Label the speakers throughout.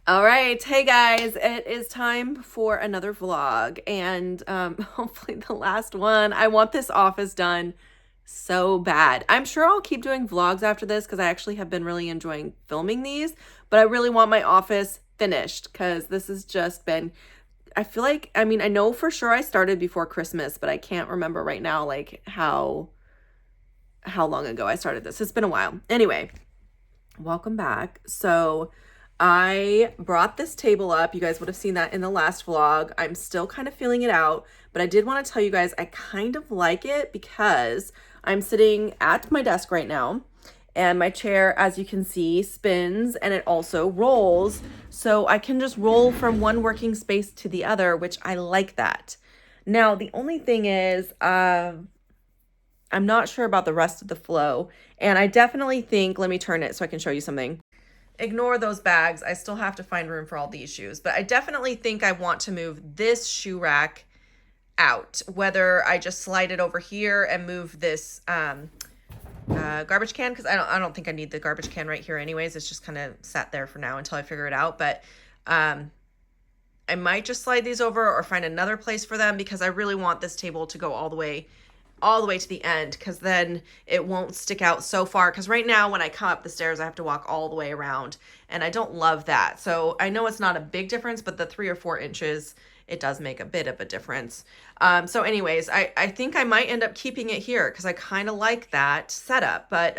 Speaker 1: All right, hey guys, it is time for another vlog and hopefully the last one. I want this office done so bad. I'm sure I'll keep doing vlogs after this because I actually have been really enjoying filming these, but I really want my office finished because this has just been, I feel like, I mean, I know for sure I started before Christmas, but I can't remember right now like how long ago I started this. It's been a while. Anyway, welcome back. So I brought this table up. You guys would have seen that in the last vlog. I'm still kind of feeling it out, but I did want to tell you guys I kind of like it because I'm sitting at my desk right now and my chair, as you can see, spins and it also rolls. So I can just roll from one working space to the other, which I like that. Now, the only thing is, I'm not sure about the rest of the flow. And I definitely think, let me turn it so I can show you something. Ignore those bags. I still have to find room for all these shoes, but I definitely think I want to move this shoe rack out, whether I just slide it over here and move this garbage can, because I don't think I need the garbage can right here anyways. It's just kind of sat there for now until I figure it out, but I might just slide these over or find another place for them because I really want this table to go all the way to the end, because then it won't stick out so far, because right now when I come up the stairs I have to walk all the way around and I don't love that. So I know it's not a big difference, but the 3 or 4 inches, it does make a bit of a difference. So anyways, I think I might end up keeping it here because I kind of like that setup, but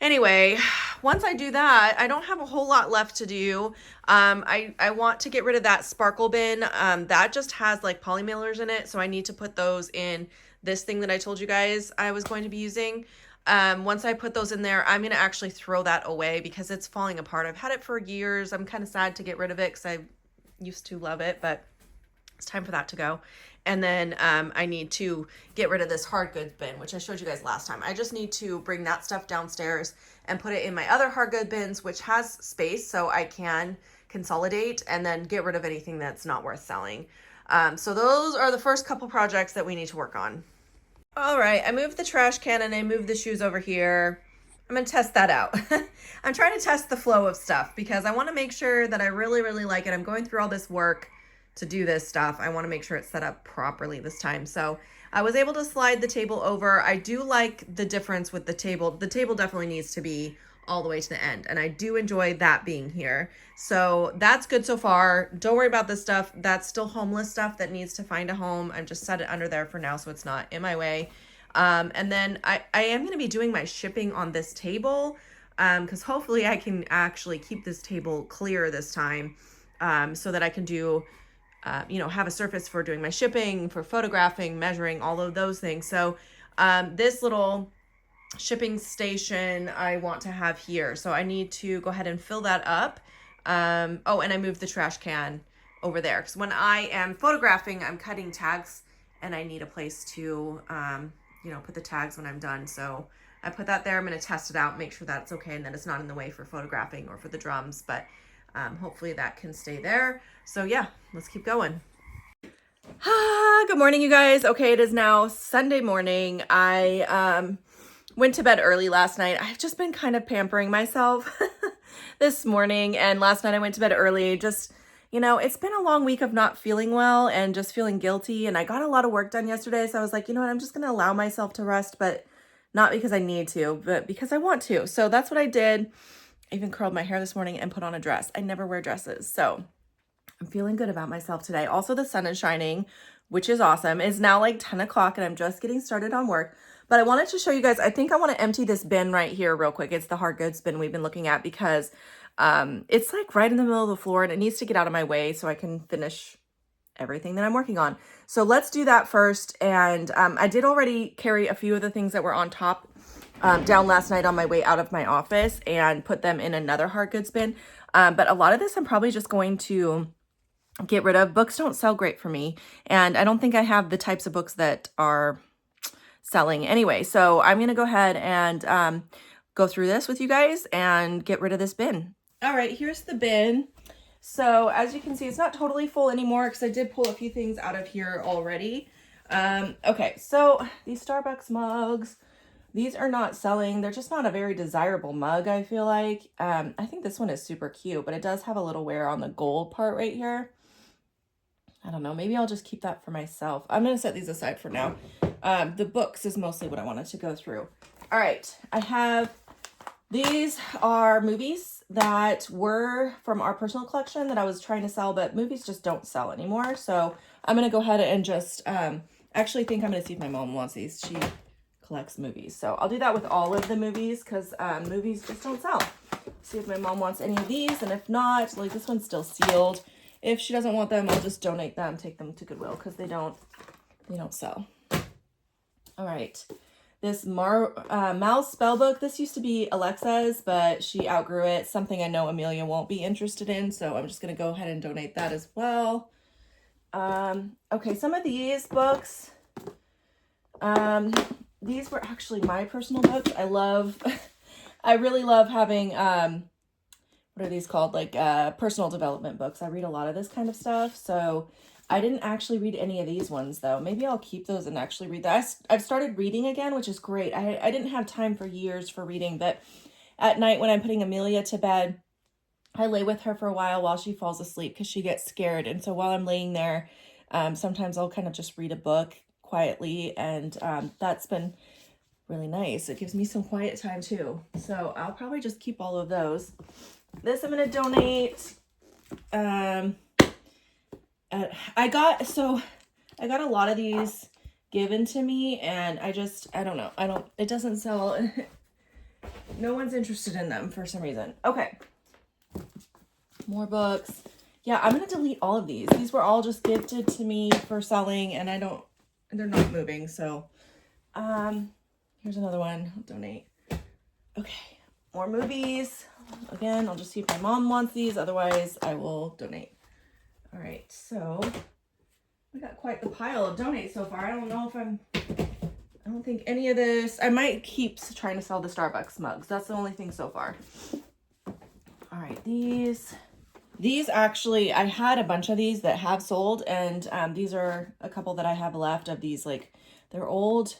Speaker 1: anyway, once I do that, I don't have a whole lot left to do. I want to get rid of that sparkle bin. That just has like poly mailers in it, so I need to put those in this thing that I told you guys I was going to be using. Once I put those in there, I'm going to actually throw that away because it's falling apart. I've had it for years. I'm kind of sad to get rid of it because I used to love it, but it's time for that to go. And then I need to get rid of this hard goods bin, which I showed you guys last time. I just need to bring that stuff downstairs and put it in my other hard good bins, which has space so I can consolidate and then get rid of anything that's not worth selling. So those are the first couple projects that we need to work on. All right, I moved the trash can and I moved the shoes over here. I'm gonna test that out. I'm trying to test the flow of stuff because I wanna make sure that I really, really like it. I'm going through all this work to do this stuff. I want to make sure it's set up properly this time. So I was able to slide the table over. I do like the difference with the table. The table definitely needs to be all the way to the end, and I do enjoy that being here. So that's good so far. Don't worry about this stuff. That's still homeless stuff that needs to find a home. I've just set it under there for now so it's not in my way. And then I am going to be doing my shipping on this table because hopefully I can actually keep this table clear this time so that I can do have a surface for doing my shipping, for photographing, measuring, all of those things. So this little shipping station I want to have here. So I need to go ahead and fill that up. Oh, and I moved the trash can over there because when I am photographing, I'm cutting tags and I need a place to, put the tags when I'm done. So I put that there. I'm going to test it out, make sure that's okay and that it's not in the way for photographing or for the drums, but hopefully that can stay there. So yeah, let's keep going. Good morning, you guys. Okay, it is now Sunday morning. I went to bed early last night. I've just been kind of pampering myself this morning, and last night I went to bed early. Just, it's been a long week of not feeling well and just feeling guilty, and I got a lot of work done yesterday, so I was like, you know what, I'm just going to allow myself to rest, but not because I need to, but because I want to. So that's what I did. I even curled my hair this morning and put on a dress. I never wear dresses, so I'm feeling good about myself today. Also, the sun is shining, which is awesome. It's now like 10 o'clock and I'm just getting started on work. But I wanted to show you guys, I think I want to empty this bin right here real quick. It's the hard goods bin we've been looking at because it's like right in the middle of the floor and it needs to get out of my way so I can finish everything that I'm working on. So let's do that first. And I did already carry a few of the things that were on top down last night on my way out of my office and put them in another hard goods bin. But a lot of this I'm probably just going to get rid of. Books don't sell great for me, and I don't think I have the types of books that are selling anyway. So I'm going to go ahead and go through this with you guys and get rid of this bin. All right, here's the bin. So as you can see, it's not totally full anymore because I did pull a few things out of here already. Okay, so these Starbucks mugs, These are not selling. They're just not a very desirable mug, I feel like. I think this one is super cute, but it does have a little wear on the gold part right here. I don't know. Maybe I'll just keep that for myself. I'm going to set these aside for now. The books is mostly what I wanted to go through. All right. These are movies that were from our personal collection that I was trying to sell, but movies just don't sell anymore. So I'm going to go ahead and just, actually think I'm going to see if my mom wants these. She collects movies. So I'll do that with all of the movies because movies just don't sell. See if my mom wants any of these. And if not, like this one's still sealed. If she doesn't want them, I'll just donate them, take them to Goodwill because they don't sell. All right. This Mal's Spellbook, this used to be Alexa's, but she outgrew it. Something I know Amelia won't be interested in, so I'm just going to go ahead and donate that as well. Okay, some of these books, these were actually my personal books. I really love having, what are these called? Like personal development books. I read a lot of this kind of stuff, so I didn't actually read any of these ones though. Maybe I'll keep those and actually read that. I've started reading again, which is great. I didn't have time for years for reading, but at night when I'm putting Amelia to bed, I lay with her for a while she falls asleep because she gets scared. And so while I'm laying there, sometimes I'll kind of just read a book quietly, and that's been really nice. It gives me some quiet time too. So I'll probably just keep all of those. This I'm going to donate. I got a lot of these given to me, and I don't know. It doesn't sell. No one's interested in them for some reason. Okay. More books. Yeah, I'm going to delete all of these. These were all just gifted to me for selling, and they're not moving. So, here's another one. I'll donate. Okay. More movies. Again, I'll just see if my mom wants these. Otherwise, I will donate. All right, so we got quite the pile of donate so far. I don't think any of this, I might keep trying to sell the Starbucks mugs. That's the only thing so far. All right, these actually, I had a bunch of these that have sold, and these are a couple that I have left of these, like, they're old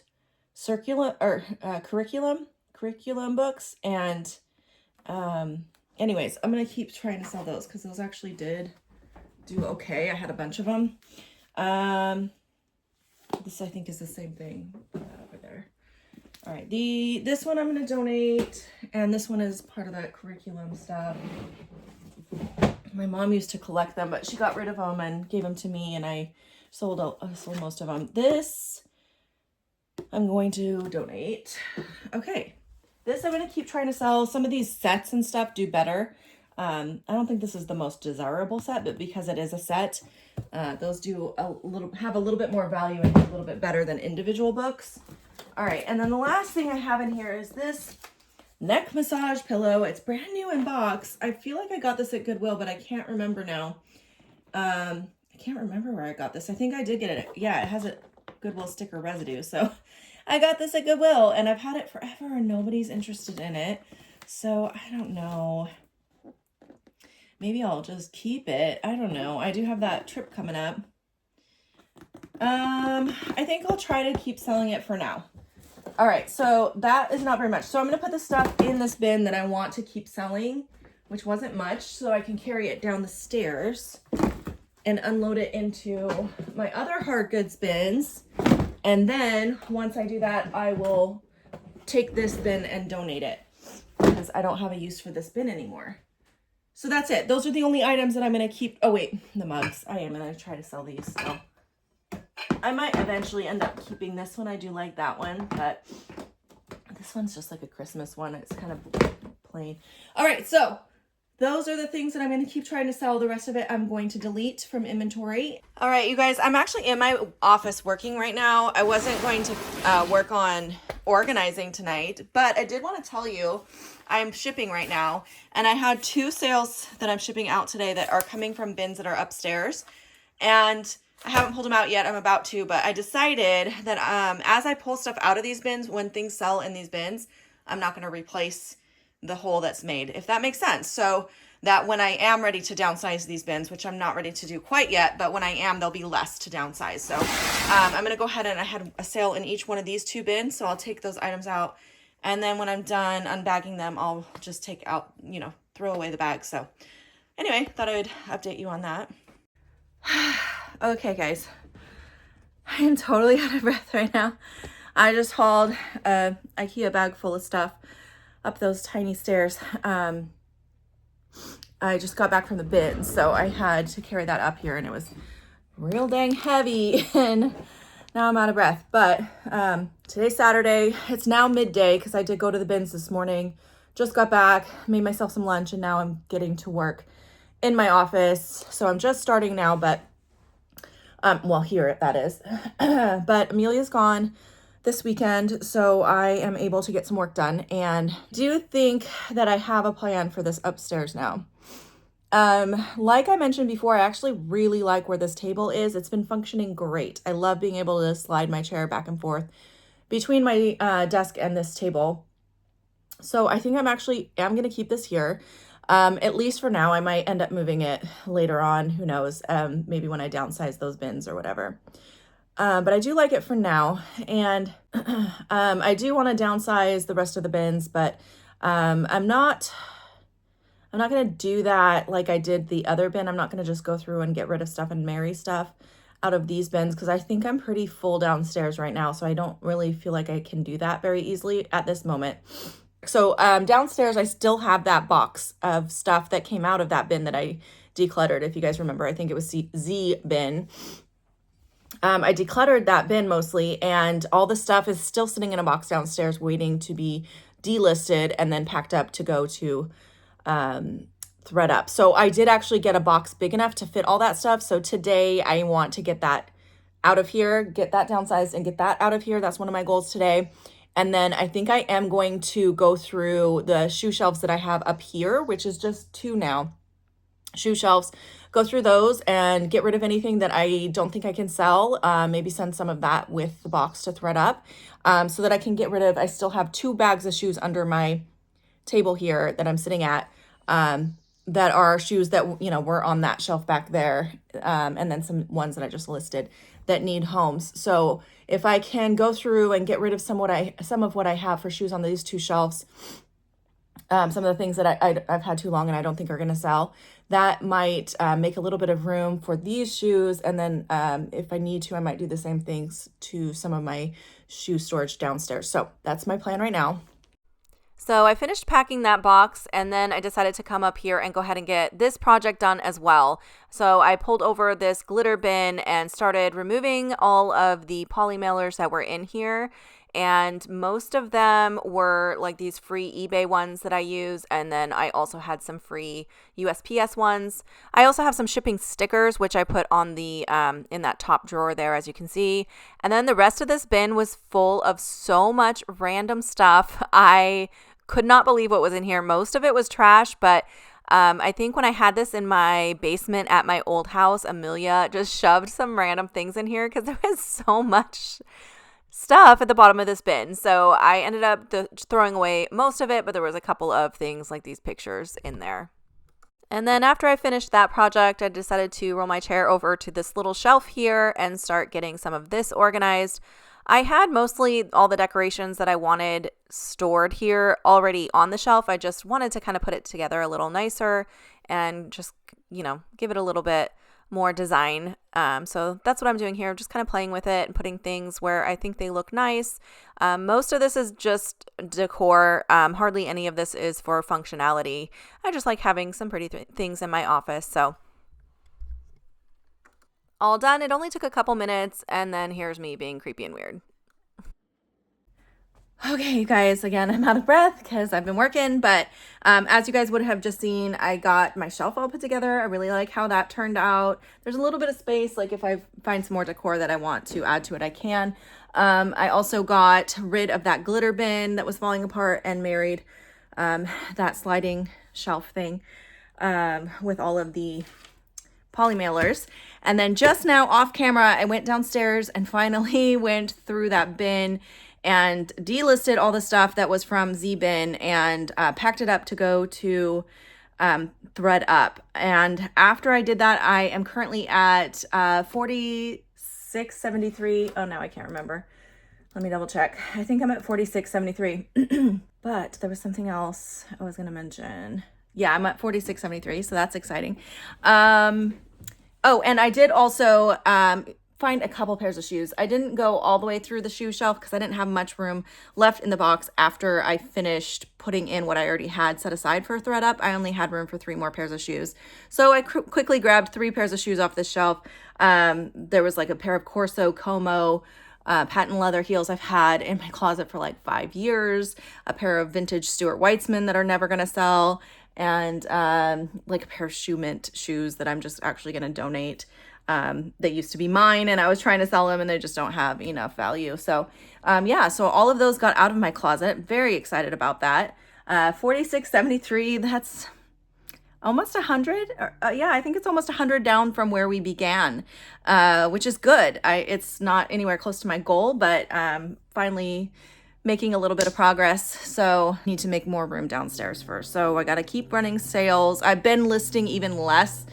Speaker 1: curriculum books, and anyways, I'm going to keep trying to sell those because those actually did do okay. I had a bunch of them. This I think is the same thing. Put that over there. All right, this one I'm going to donate, and this one is part of that curriculum stuff. My mom used to collect them, but she got rid of them and gave them to me, and I sold most of them. This I'm going to donate. Okay, this I'm going to keep trying to sell. Some of these sets and stuff do better. I don't think this is the most desirable set, but because it is a set, those do have a little bit more value and do a little bit better than individual books. All right, and then the last thing I have in here is this neck massage pillow. It's brand new in box. I feel like I got this at Goodwill, but I can't remember now. I can't remember where I got this. I think I did get it. Yeah, it has a Goodwill sticker residue. So I got this at Goodwill, and I've had it forever and nobody's interested in it. So I don't know. Maybe I'll just keep it. I don't know. I do have that trip coming up. I think I'll try to keep selling it for now. All right, so that is not very much. So I'm going to put the stuff in this bin that I want to keep selling, which wasn't much, so I can carry it down the stairs and unload it into my other hard goods bins. And then once I do that, I will take this bin and donate it because I don't have a use for this bin anymore. So that's it. Those are the only items that I'm going to keep. Oh, wait, the mugs. I am going to try to sell these. So I might eventually end up keeping this one. I do like that one, but this one's just like a Christmas one. It's kind of plain. All right, so those are the things that I'm going to keep trying to sell. The rest of it I'm going to delete from inventory. All right, you guys, I'm actually in my office working right now. I wasn't going to work on organizing tonight, but I did want to tell you I'm shipping right now, and I had 2 sales that I'm shipping out today that are coming from bins that are upstairs, and I haven't pulled them out yet. I'm about to, but I decided that as I pull stuff out of these bins, when things sell in these bins, I'm not going to replace the hole that's made, if that makes sense. So that when I am ready to downsize these bins, which I'm not ready to do quite yet, but when I am, there'll be less to downsize. So I'm going to go ahead, and I had a sale in each one of these 2 bins. So I'll take those items out. And then when I'm done unbagging them, I'll just take out, you know, throw away the bags. So anyway, thought I would update you on that. Okay, guys, I am totally out of breath right now. I just hauled a IKEA bag full of stuff up those tiny stairs. I just got back from the bin, so I had to carry that up here, and it was real dang heavy, and now I'm out of breath. But today's Saturday. It's now midday because I did go to the bins this morning. Just got back, made myself some lunch, and now I'm getting to work in my office. So I'm just starting now, but well, here that is. But Amelia's gone this weekend, so I am able to get some work done, and do think that I have a plan for this upstairs now. Like I mentioned before, I actually really like where this table is. It's been functioning great. I love being able to slide my chair back and forth between my desk and this table. So I think I'm going to keep this here. At least for now. I might end up moving it later on. Who knows? Maybe when I downsize those bins or whatever. But I do like it for now. And I do want to downsize the rest of the bins, but I'm not going to do that like I did the other bin. I'm not going to just go through and get rid of stuff and marry stuff out of these bins, because I think I'm pretty full downstairs right now. So I don't really feel like I can do that very easily at this moment. So downstairs, I still have that box of stuff that came out of that bin that I decluttered. If you guys remember, I think it was Z bin. I decluttered that bin mostly, and all the stuff is still sitting in a box downstairs waiting to be delisted and then packed up to go to thread up. So I did actually get a box big enough to fit all that stuff. So today I want to get that out of here, get that downsized and get that out of here. That's one of my goals today. And then I think I am going to go through the shoe shelves that I have up here, which is just 2 now. Shoe shelves, go through those and get rid of anything that I don't think I can sell. Maybe send some of that with the box to thread up, so that I can get rid of, I still have 2 bags of shoes under my table here that I'm sitting at, that are shoes that, you know, were on that shelf back there. And then some ones that I just listed that need homes. So if I can go through and get rid of some of what I have for shoes on these 2 shelves, some of the things that I've had too long and I don't think are going to sell, that might make a little bit of room for these shoes. And then if I need to, I might do the same things to some of my shoe storage downstairs. So that's my plan right now. So I finished packing that box, and then I decided to come up here and go ahead and get this project done as well. So I pulled over this glitter bin and started removing all of the poly mailers that were in here. And most of them were like these free eBay ones that I use. And then I also had some free USPS ones. I also have some shipping stickers, which I put on the in that top drawer there, as you can see. And then the rest of this bin was full of so much random stuff. I could not believe what was in here. Most of it was trash, but I think when I had this in my basement at my old house, Amelia just shoved some random things in here because there was so much stuff at the bottom of this bin. So I ended up throwing away most of it, but there was a couple of things like these pictures in there. And then after I finished that project, I decided to roll my chair over to this little shelf here and start getting some of this organized. I had mostly all the decorations that I wanted stored here already on the shelf. I just wanted to kind of put it together a little nicer and just, you know, give it a little bit more design. So that's what I'm doing here, just kind of playing with it and putting things where I think they look nice. Most of this is just decor. Hardly any of this is for functionality. I just like having some pretty things in my office. So all done. It only took a couple minutes, and then here's me being creepy and weird. Okay, you guys, again, I'm out of breath because I've been working, but as you guys would have just seen, I got my shelf all put together. I really like how that turned out. There's a little bit of space, like if I find some more decor that I want to add to it, I can. I also got rid of that glitter bin that was falling apart and married that sliding shelf thing with all of the poly mailers. And then just now off camera, I went downstairs and finally went through that bin and delisted all the stuff that was from Z bin and packed it up to go to thread up. And after I did that, I am currently at 46.73. Oh, no, I can't remember. Let me double check. I think I'm at 46.73. But there was something else I was going to mention. Yeah, I'm at 46.73, so that's exciting. Oh, and I did also find a couple pairs of shoes. I didn't go all the way through the shoe shelf because I didn't have much room left in the box after I finished putting in what I already had set aside for thread up. I only had room for 3 more pairs of shoes. So I quickly grabbed 3 pairs of shoes off the shelf. There was like a pair of Corso Como patent leather heels I've had in my closet for like 5 years, a pair of vintage Stuart Weitzman that are never going to sell, and like a pair of Shoe Mint shoes that I'm just actually going to donate. They used to be mine and I was trying to sell them and they just don't have enough value. So yeah, so all of those got out of my closet. Very excited about that. 46.73, that's almost 100. Yeah, I think it's almost 100 down from where we began, which is good. It's not anywhere close to my goal, but finally making a little bit of progress. So need to make more room downstairs first. So I got to keep running sales. I've been listing even less.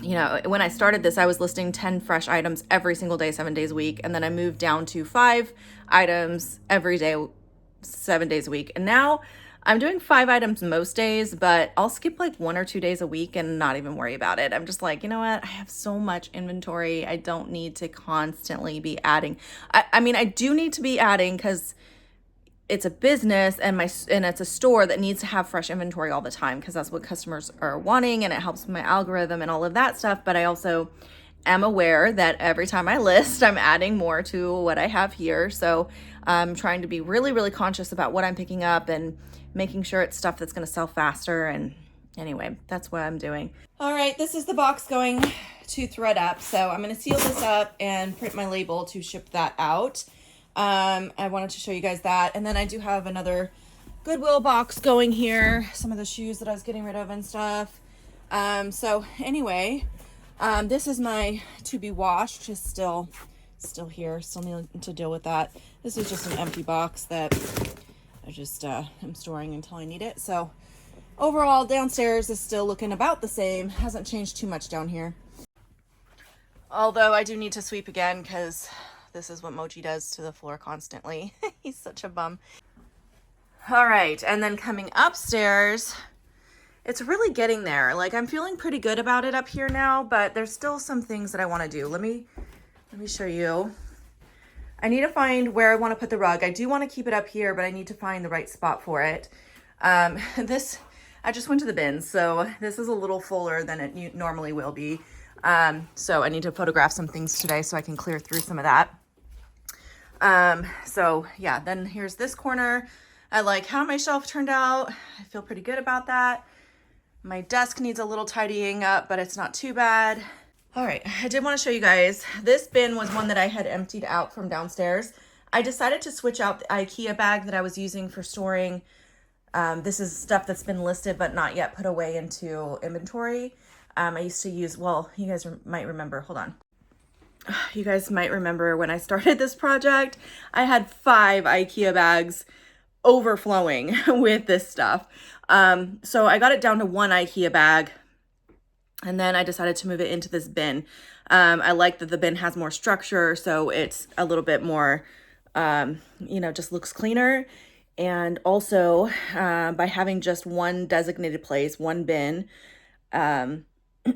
Speaker 1: You know, when I started this, I was listing 10 fresh items every single day, 7 days a week. And then I moved down to 5 items every day, 7 days a week. And now I'm doing 5 items most days, but I'll skip like 1 or 2 days a week and not even worry about it. I'm just like, you know what? I have so much inventory. I don't need to constantly be adding. I mean, I do need to be adding because it's a business and it's a store that needs to have fresh inventory all the time because that's what customers are wanting and it helps with my algorithm and all of that stuff. But I also am aware that every time I list, I'm adding more to what I have here. So I'm trying to be really, really conscious about what I'm picking up and making sure it's stuff that's going to sell faster. And anyway, that's what I'm doing. All right, this is the box going to thread up. So I'm going to seal this up and print my label to ship that out. I wanted to show you guys that. And then I do have another Goodwill box going here. Some of the shoes that I was getting rid of and stuff. So anyway, this is my to be washed, just still here. Still need to deal with that. This is just an empty box that I just, am storing until I need it. So overall downstairs is still looking about the same. Hasn't changed too much down here. Although I do need to sweep again because this is what Mochi does to the floor constantly. He's such a bum. All right, and then coming upstairs, it's really getting there. Like I'm feeling pretty good about it up here now, but there's still some things that I want to do. Let me show you. I need to find where I want to put the rug. I do want to keep it up here, but I need to find the right spot for it. I just went to the bins, so this is a little fuller than it normally will be. So I need to photograph some things today so I can clear through some of that. So yeah, then here's this corner. I like how my shelf turned out. I feel pretty good about that. My desk needs a little tidying up, but it's not too bad. All right, I did want to show you guys. This bin was one that I had emptied out from downstairs. I decided to switch out the IKEA bag that I was using for storing. This is stuff that's been listed but not yet put away into inventory. I used to use, well, you guys might remember, hold on. You guys might remember when I started this project, I had 5 IKEA bags overflowing with this stuff. So I got it down to 1 IKEA bag and then I decided to move it into this bin. I like that the bin has more structure, so it's a little bit more, you know, just looks cleaner. And also by having just 1 designated place, 1 bin,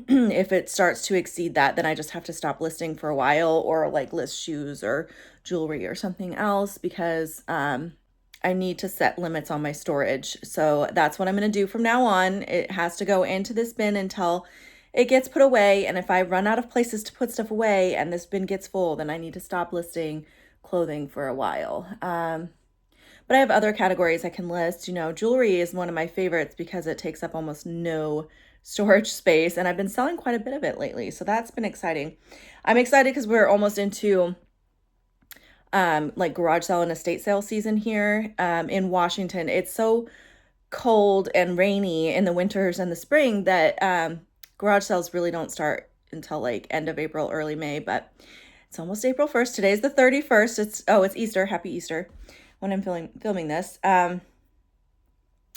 Speaker 1: if it starts to exceed that, then I just have to stop listing for a while or like list shoes or jewelry or something else because I need to set limits on my storage. So that's what I'm going to do from now on. It has to go into this bin until it gets put away. And if I run out of places to put stuff away and this bin gets full, then I need to stop listing clothing for a while. But I have other categories I can list. You know, jewelry is one of my favorites because it takes up almost no storage space and I've been selling quite a bit of it lately. So that's been exciting. I'm excited because we're almost into like garage sale and estate sale season here in Washington. It's so cold and rainy in the winters and the spring that garage sales really don't start until like end of April, early May, but it's almost April 1st. Today's the 31st. It's Easter. Happy Easter when I'm filming this.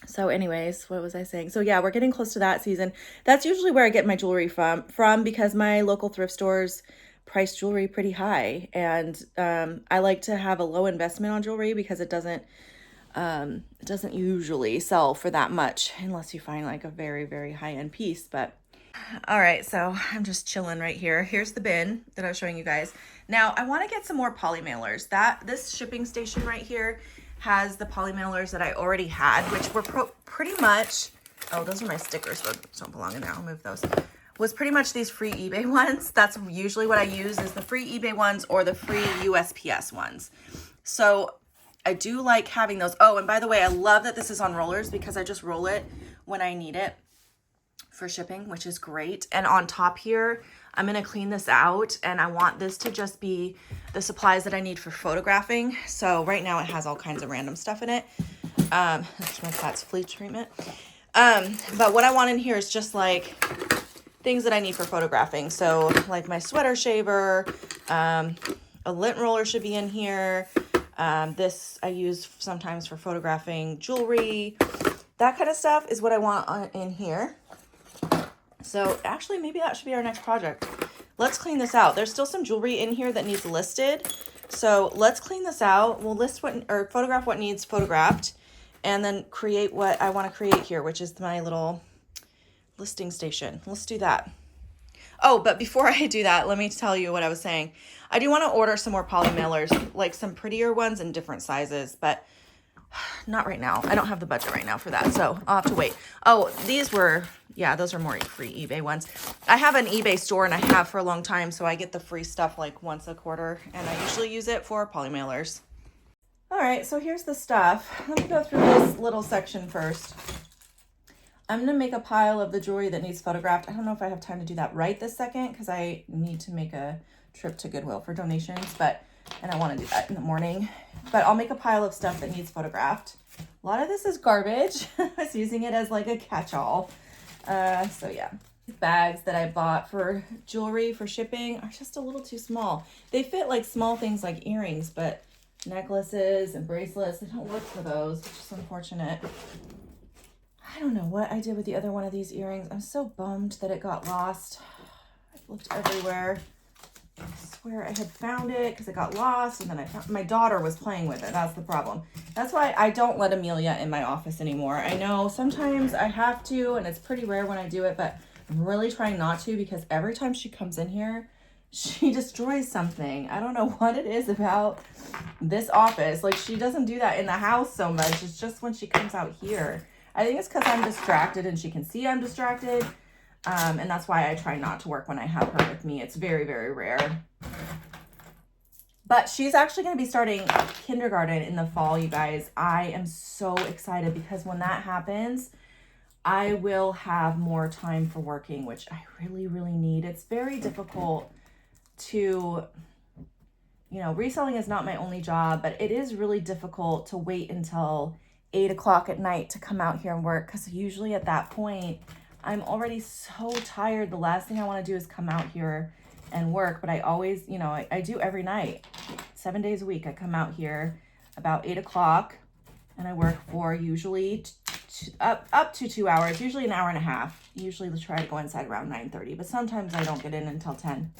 Speaker 1: So anyways, what was I saying? So yeah, we're getting close to that season. That's usually where I get my jewelry from because my local thrift stores price jewelry pretty high. And I like to have a low investment on jewelry because it doesn't usually sell for that much unless you find like a very, very high-end piece. But all right, so I'm just chilling right here. Here's the bin that I was showing you guys. Now I want to get some more poly mailers. This shipping station right here has the poly mailers that I already had, which were pretty much, oh, those are my stickers, those don't belong in there, I'll move those. Was pretty much these free eBay ones. That's usually what I use, is the free eBay ones or the free USPS ones. So I do like having those. Oh, and by the way, I love that this is on rollers because I just roll it when I need it for shipping, which is great. And on top here, I'm going to clean this out, and I want this to just be the supplies that I need for photographing. So right now it has all kinds of random stuff in it. That's my cat's flea treatment. But what I want in here is just like things that I need for photographing. So like my sweater shaver, a lint roller should be in here. This I use sometimes for photographing jewelry. That kind of stuff is what I want in here. So actually, maybe that should be our next project. Let's clean this out. There's still some jewelry in here that needs listed. So let's clean this out. We'll photograph what needs photographed, and then create what I want to create here, which is my little listing station. Let's do that. Oh, but before I do that, let me tell you what I was saying. I do want to order some more poly mailers, like some prettier ones in different sizes, but not right now. I don't have the budget right now for that, so I'll have to wait. Oh, those are more free eBay ones. I have an eBay store, and I have for a long time, so I get the free stuff like once a quarter, and I usually use it for poly mailers. All right, so here's the stuff. Let me go through this little section first. I'm going to make a pile of the jewelry that needs photographed. I don't know if I have time to do that right this second because I need to make a trip to Goodwill for donations, and I want to do that in the morning. But I'll make a pile of stuff that needs photographed. A lot of this is garbage. I was using it as like a catch-all. So yeah. These bags that I bought for jewelry for shipping are just a little too small. They fit like small things like earrings, but necklaces and bracelets, they don't work for those, which is unfortunate. I don't know what I did with the other one of these earrings. I'm so bummed that it got lost. I've looked everywhere. I swear I had found it because it got lost, and then I found my daughter was playing with it. That's the problem. That's why I don't let Amelia in my office anymore. I know sometimes I have to, and it's pretty rare when I do it, but I'm really trying not to because every time she comes in here, she destroys something. I don't know what it is about this office. Like, she doesn't do that in the house so much. It's just when she comes out here. I think it's because I'm distracted and she can see I'm distracted. And that's why I try not to work when I have her with me. It's very, very rare. But she's actually going to be starting kindergarten in the fall, you guys. I am so excited because when that happens, I will have more time for working, which I really, really need. It's very difficult to, reselling is not my only job, but it is really difficult to wait until 8 o'clock at night to come out here and work, because usually at that point I'm already so tired. The last thing I want to do is come out here and work, but I always, I do every night, 7 days a week. I come out here about 8 o'clock and I work for usually up to 2 hours, usually an hour and a half. Usually try to go inside around 9:30, but sometimes I don't get in until 10.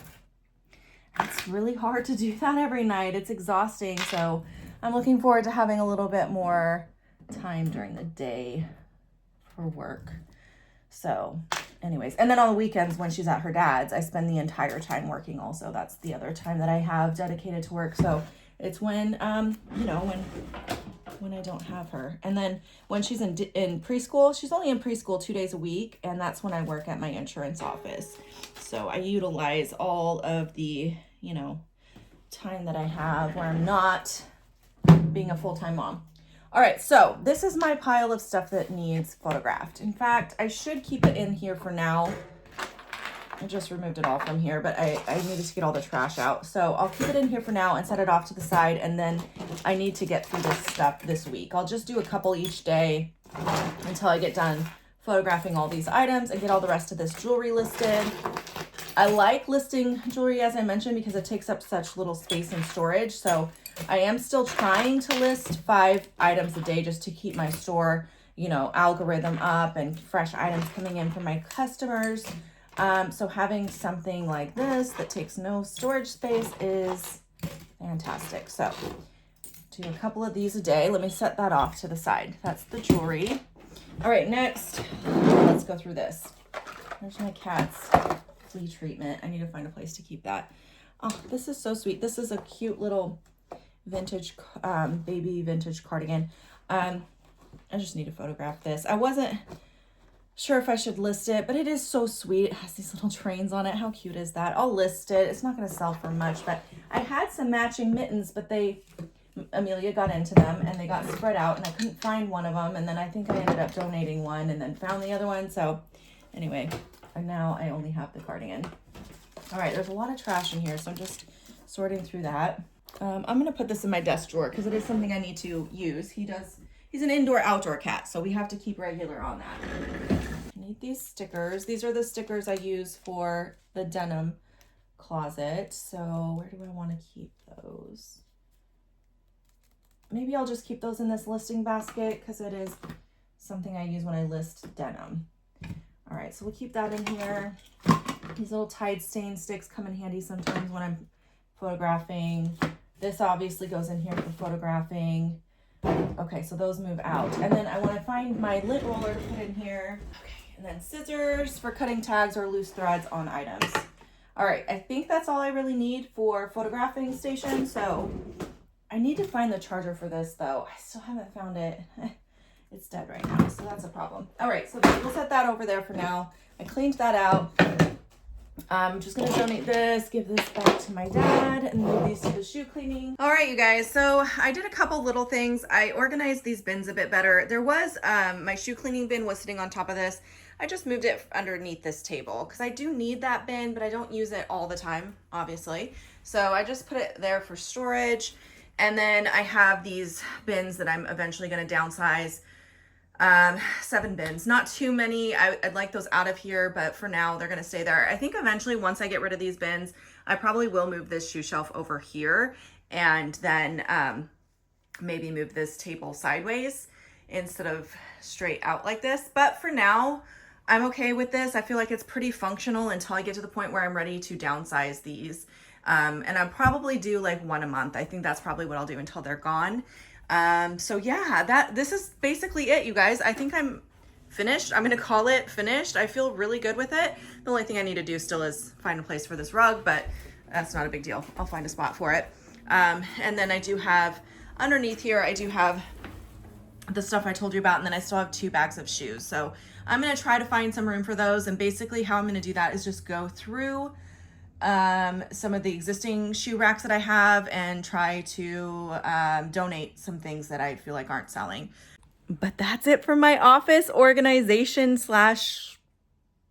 Speaker 1: It's really hard to do that every night. It's exhausting. So I'm looking forward to having a little bit more time during the day for work. So anyways, and then on the weekends when she's at her dad's, I spend the entire time working also. That's the other time that I have dedicated to work. So it's when, when I don't have her. And then when she's in preschool, she's only in preschool 2 days a week. And that's when I work at my insurance office. So I utilize all of the, time that I have where I'm not being a full-time mom. All right, so this is my pile of stuff that needs photographed. In fact, I should keep it in here for now. I just removed it all from here, but I needed to get all the trash out. So I'll keep it in here for now and set it off to the side, and then I need to get through this stuff this week. I'll just do a couple each day until I get done photographing all these items and get all the rest of this jewelry listed. I like listing jewelry, as I mentioned, because it takes up such little space and storage. So I am still trying to list 5 items a day just to keep my store you know, algorithm up and fresh items coming in from my customers. So having something like this that takes no storage space is fantastic. So do a couple of these a day. Let me set that off to the side. That's the jewelry. All right, next, let's go through this. There's my cat's flea treatment. I need to find a place to keep that. Oh, this is so sweet. This is a cute little vintage, baby vintage cardigan. I just need to photograph this. I wasn't sure if I should list it, but it is so sweet. It has these little trains on it. How cute is that? I'll list it. It's not going to sell for much, but I had some matching mittens, but Amelia got into them and they got spread out and I couldn't find one of them. And then I think I ended up donating one and then found the other one. So anyway, and now I only have the cardigan. All right, there's a lot of trash in here, so I'm just sorting through that. I'm going to put this in my desk drawer because it is something I need to use. He's an indoor-outdoor cat, so we have to keep regular on that. I need these stickers. These are the stickers I use for the denim closet. So where do I want to keep those? Maybe I'll just keep those in this listing basket because it is something I use when I list denim. All right, so we'll keep that in here. These little Tide stain sticks come in handy sometimes when I'm photographing. This obviously goes in here for photographing. Okay, so those move out. And then I want to find my lint roller to put in here. Okay, and then scissors for cutting tags or loose threads on items. All right, I think that's all I really need for photographing station. So I need to find the charger for this though. I still haven't found it. It's dead right now, so that's a problem. All right, so we'll set that over there for now. I cleaned that out. I'm just gonna donate this, give this back to my dad, and move these to the shoe cleaning. All right, you guys, so I did a couple little things. I organized these bins a bit better. There was, my shoe cleaning bin was sitting on top of this. I just moved it underneath this table because I do need that bin, but I don't use it all the time, obviously. So I just put it there for storage. And then I have these bins that I'm eventually gonna downsize. 7 bins, not too many. I'd like those out of here, but for now they're gonna stay there. I think eventually once I get rid of these bins, I probably will move this shoe shelf over here and then maybe move this table sideways instead of straight out like this. But for now, I'm okay with this. I feel like it's pretty functional until I get to the point where I'm ready to downsize these. And I'll probably do like 1 a month. I think that's probably what I'll do until they're gone. So yeah, this is basically it, you guys. I think I'm finished. I'm gonna call it finished. I feel really good with it. The only thing I need to do still is find a place for this rug, but that's not a big deal. I'll find a spot for it. And then I do have underneath here, I do have the stuff I told you about, and then I still have 2 bags of shoes. So I'm gonna try to find some room for those. And basically how I'm gonna do that is just go through some of the existing shoe racks that I have and try to donate some things that I feel like aren't selling. But that's it for my office organization slash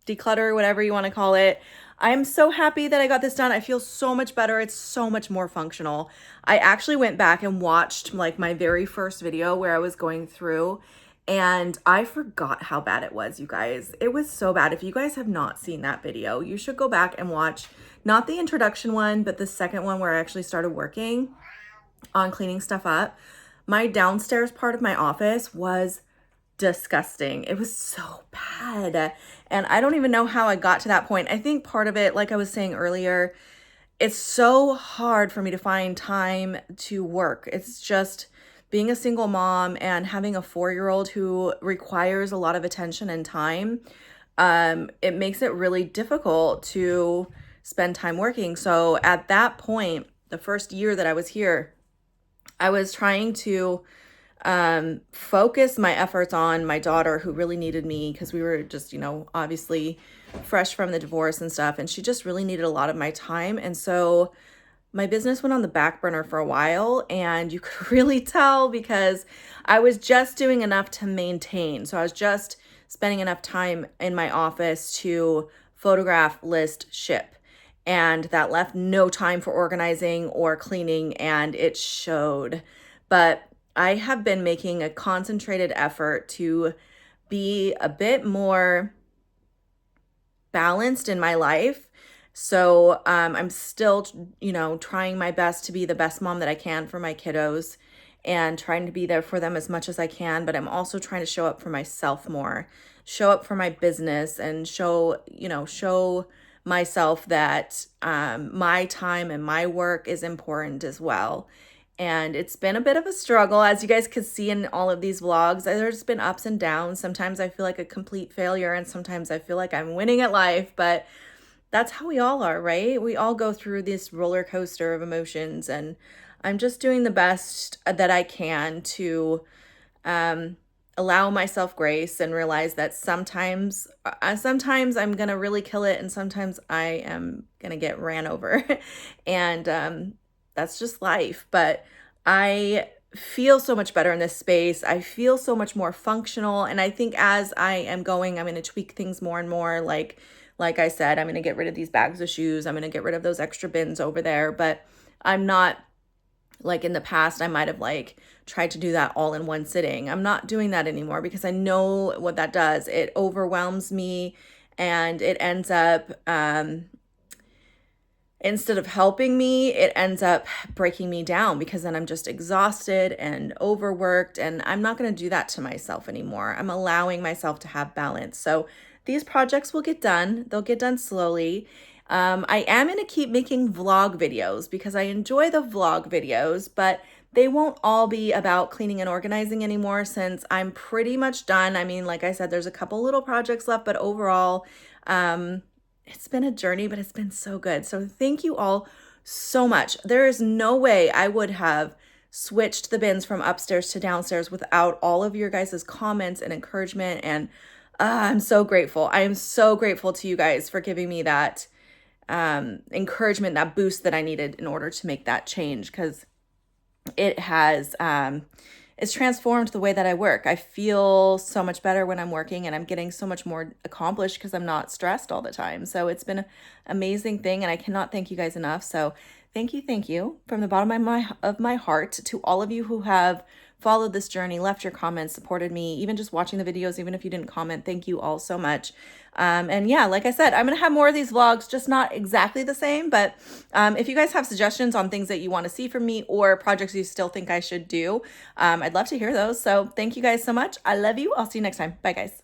Speaker 1: declutter, whatever you want to call it. I'm so happy that I got this done. I feel so much better. It's so much more functional. I actually went back and watched like my very first video where I was going through, and I forgot how bad it was, you guys. It was so bad. If you guys have not seen that video, you should go back and watch not the introduction one, but the second one where I actually started working on cleaning stuff up. My downstairs part of my office was disgusting. It was so bad. And I don't even know how I got to that point. I think part of it, like I was saying earlier, it's so hard for me to find time to work. It's just being a single mom and having a 4-year-old who requires a lot of attention and time. It makes it really difficult to spend time working. So at that point, the first year that I was here, I was trying to focus my efforts on my daughter, who really needed me because we were just, you know, obviously fresh from the divorce and stuff. And she just really needed a lot of my time. And so my business went on the back burner for a while, and you could really tell because I was just doing enough to maintain. So I was just spending enough time in my office to photograph, list, ship. And that left no time for organizing or cleaning, and it showed. But I have been making a concentrated effort to be a bit more balanced in my life. So I'm still, you know, trying my best to be the best mom that I can for my kiddos. and trying to be there for them as much as I can, but I'm also trying to show up for myself more, show up for my business, and show myself that my time and my work is important as well. And it's been a bit of a struggle, as you guys could see in all of these vlogs. There's been ups and downs. Sometimes I feel like a complete failure, and sometimes I feel like I'm winning at life, but that's how we all are, right? We all go through this roller coaster of emotions, and I'm just doing the best that I can to allow myself grace and realize that sometimes I'm gonna really kill it, and sometimes I am gonna get ran over, and that's just life. But I feel so much better in this space. I feel so much more functional, and I think as I am going, I'm gonna tweak things more and more. Like I said, I'm gonna get rid of these bags of shoes. I'm gonna get rid of those extra bins over there, but I'm not like in the past, I might have like tried to do that all in one sitting. I'm not doing that anymore because I know what that does. It overwhelms me, and it ends up, instead of helping me, it ends up breaking me down, because then I'm just exhausted and overworked, and I'm not going to do that to myself anymore. I'm allowing myself to have balance. So these projects will get done. They'll get done slowly. I am going to keep making vlog videos because I enjoy the vlog videos, but they won't all be about cleaning and organizing anymore, since I'm pretty much done. I mean, like I said, there's a couple little projects left, but overall, it's been a journey, but it's been so good. So thank you all so much. There is no way I would have switched the bins from upstairs to downstairs without all of your guys' comments and encouragement. And I'm so grateful. I am so grateful to you guys for giving me that encouragement, that boost that I needed in order to make that change, because it has it's transformed the way that I work. I feel so much better when I'm working, and I'm getting so much more accomplished because I'm not stressed all the time. So it's been an amazing thing, and I cannot thank you guys enough. So thank you from the bottom of my heart to all of you who have followed this journey, left your comments, supported me, even just watching the videos, even if you didn't comment. Thank you all so much. And yeah, like I said, I'm going to have more of these vlogs, just not exactly the same, but if you guys have suggestions on things that you want to see from me or projects you still think I should do, I'd love to hear those. So thank you guys so much. I love you. I'll see you next time. Bye, guys.